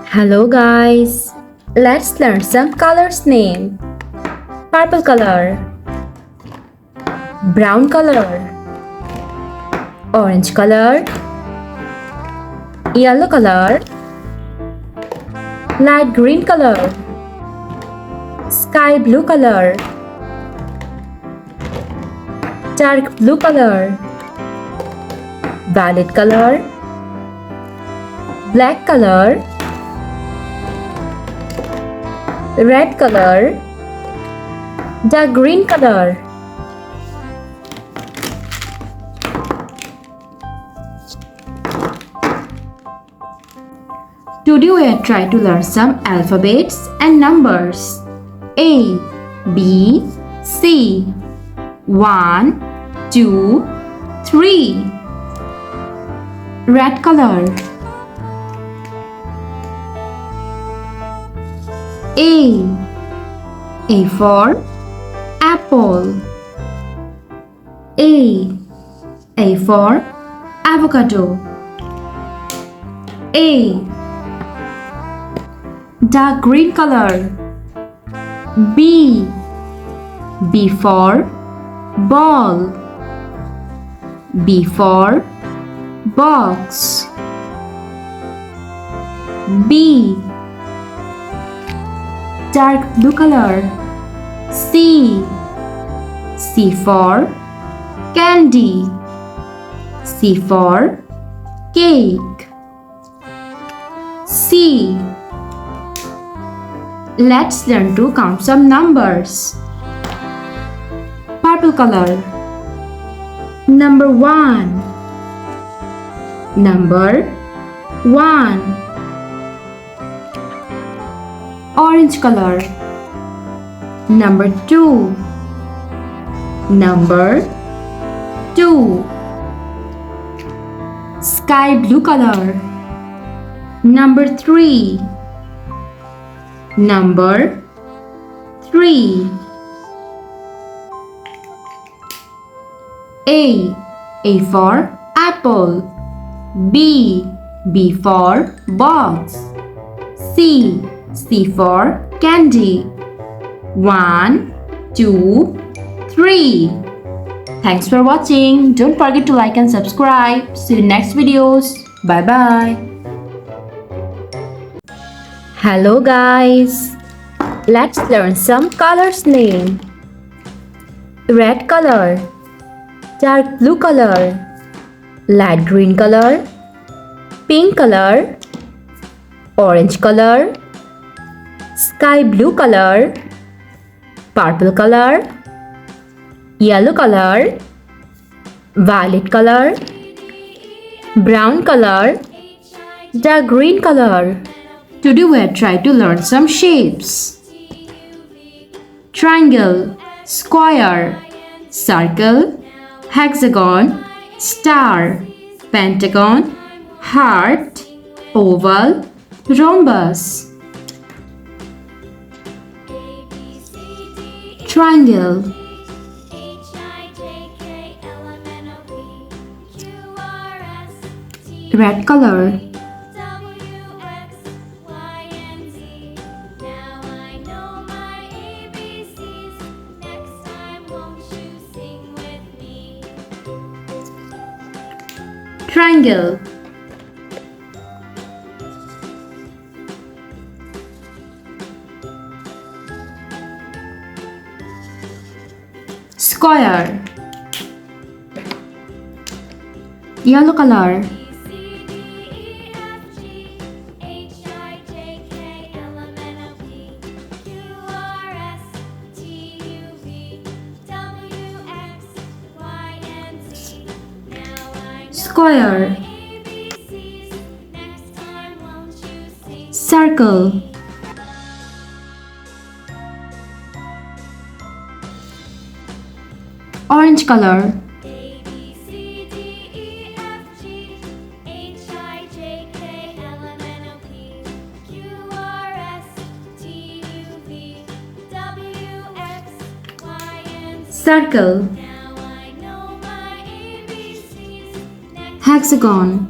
Hello guys, let's learn some colors name. Purple color, brown color, orange color, yellow color, light green color, sky blue color, dark blue color, violet color, black color, red color, dark green color. Today we are trying to learn some alphabets and numbers. A, B, C. 1, 2, 3. Red color. A for apple. A for avocado. A. Dark green color. B for ball. B for box. B. Dark blue color. C for candy. C for cake. C. Let's learn to count some numbers. Purple color. Number 1. Number 1. Orange color. Number 2. Number 2. Sky blue color. Number 3. Number 3. A for apple. B for box. C for candy. 1, 2, 3. Thanks for watching. Don't forget to like and subscribe. See you in next videos. Bye bye. Hello guys. Let's learn some colors name. Red color, dark blue color, light green color, pink color, orange color, sky blue color, purple color, yellow color, violet color, brown color, dark green color. Today we are trying to learn some shapes. Triangle, square, circle, hexagon, star, pentagon, heart, oval, rhombus. Triangle. Red color. Triangle. Square. Yellow color. Square. Circle. Orange color. Circle. Hexagon.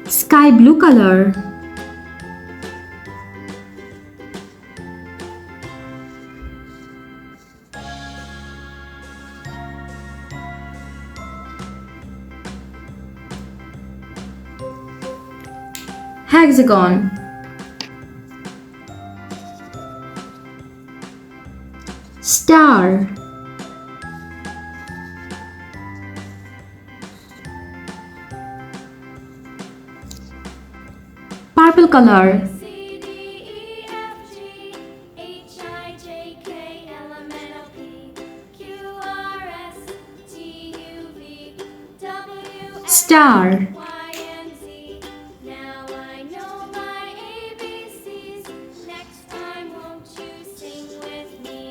Sky blue color. Hexagon. Star. Purple color. Star.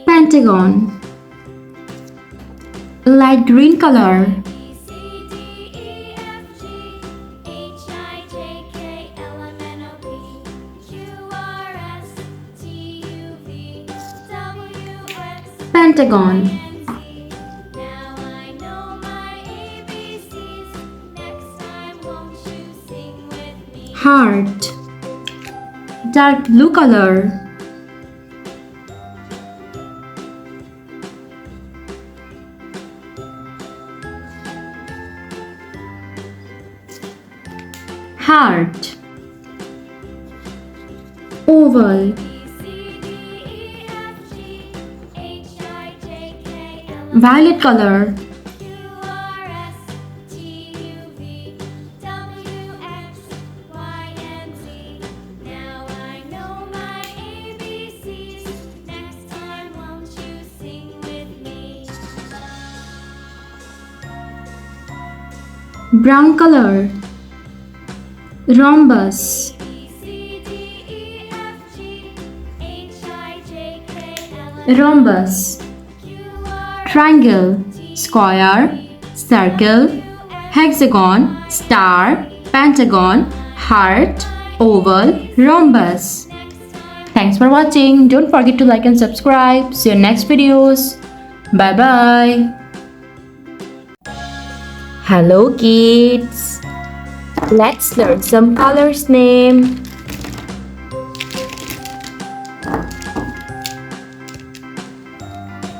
Pentagon. Light green color. Pentagon. Heart. Dark blue color. Heart. Oval. Violet color. Brown color. Rhombus. Rhombus. Triangle. Square. Circle. Hexagon. Star. Pentagon. Heart. Oval. Rhombus. Thanks for watching. Don't forget to like and subscribe. See you in next videos. Bye bye. Hello kids. Let's learn some colors name.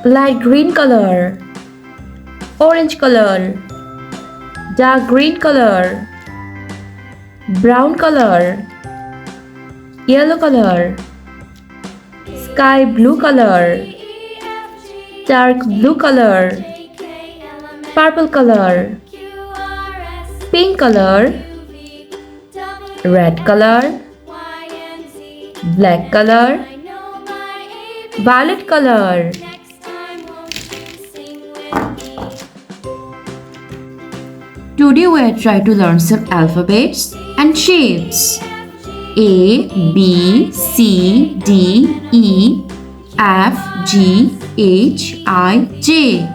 Light green color, orange color, dark green color, brown color, yellow color, sky blue color, dark blue color, purple color, pink color, red color, black color, violet color. Today we are trying to learn some alphabets and shapes. A, B, C, D, E, F, G, H, I, J.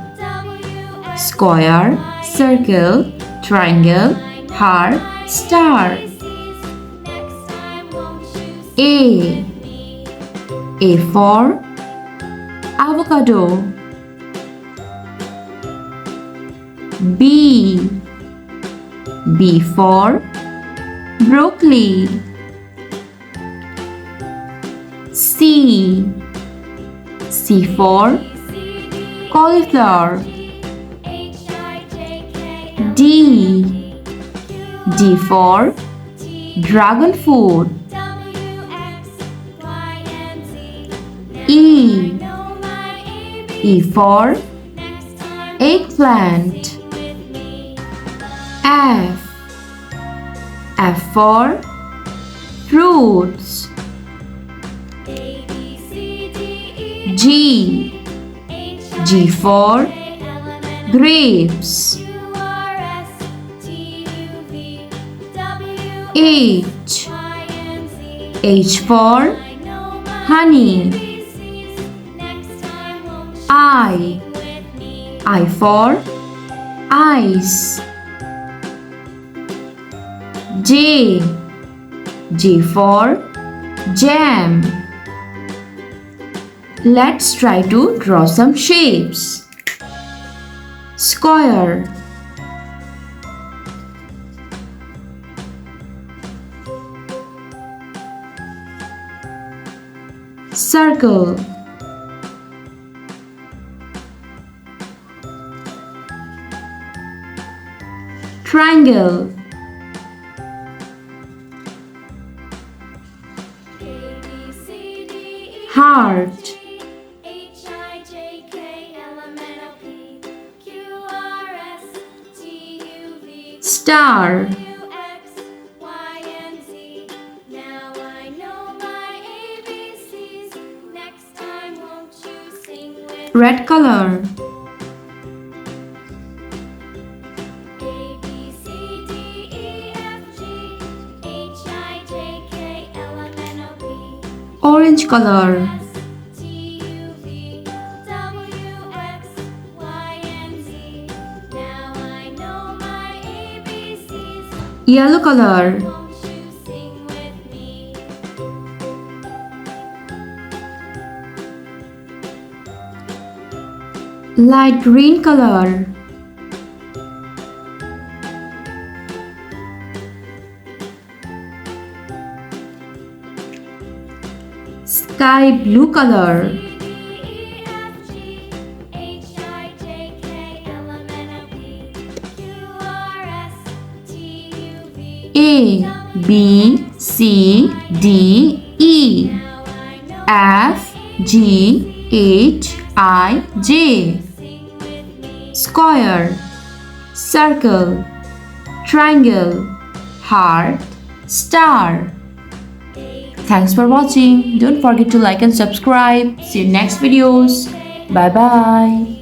Square, circle, triangle, heart, star. A for avocado. B for broccoli. C for cauliflower. D for dragon fruit. E for eggplant. F for fruits. G for grapes. H for honey. I for ice. J for jam. Let's try to draw some shapes. Square, circle, triangle, heart, star, red color, orange color, yellow color, light green color, sky blue color, A, B, C, D, E, F, G, H, I, J, square, circle, triangle, heart, star. Thanks for watching. Don't forget to like and subscribe. See you next videos. Bye bye.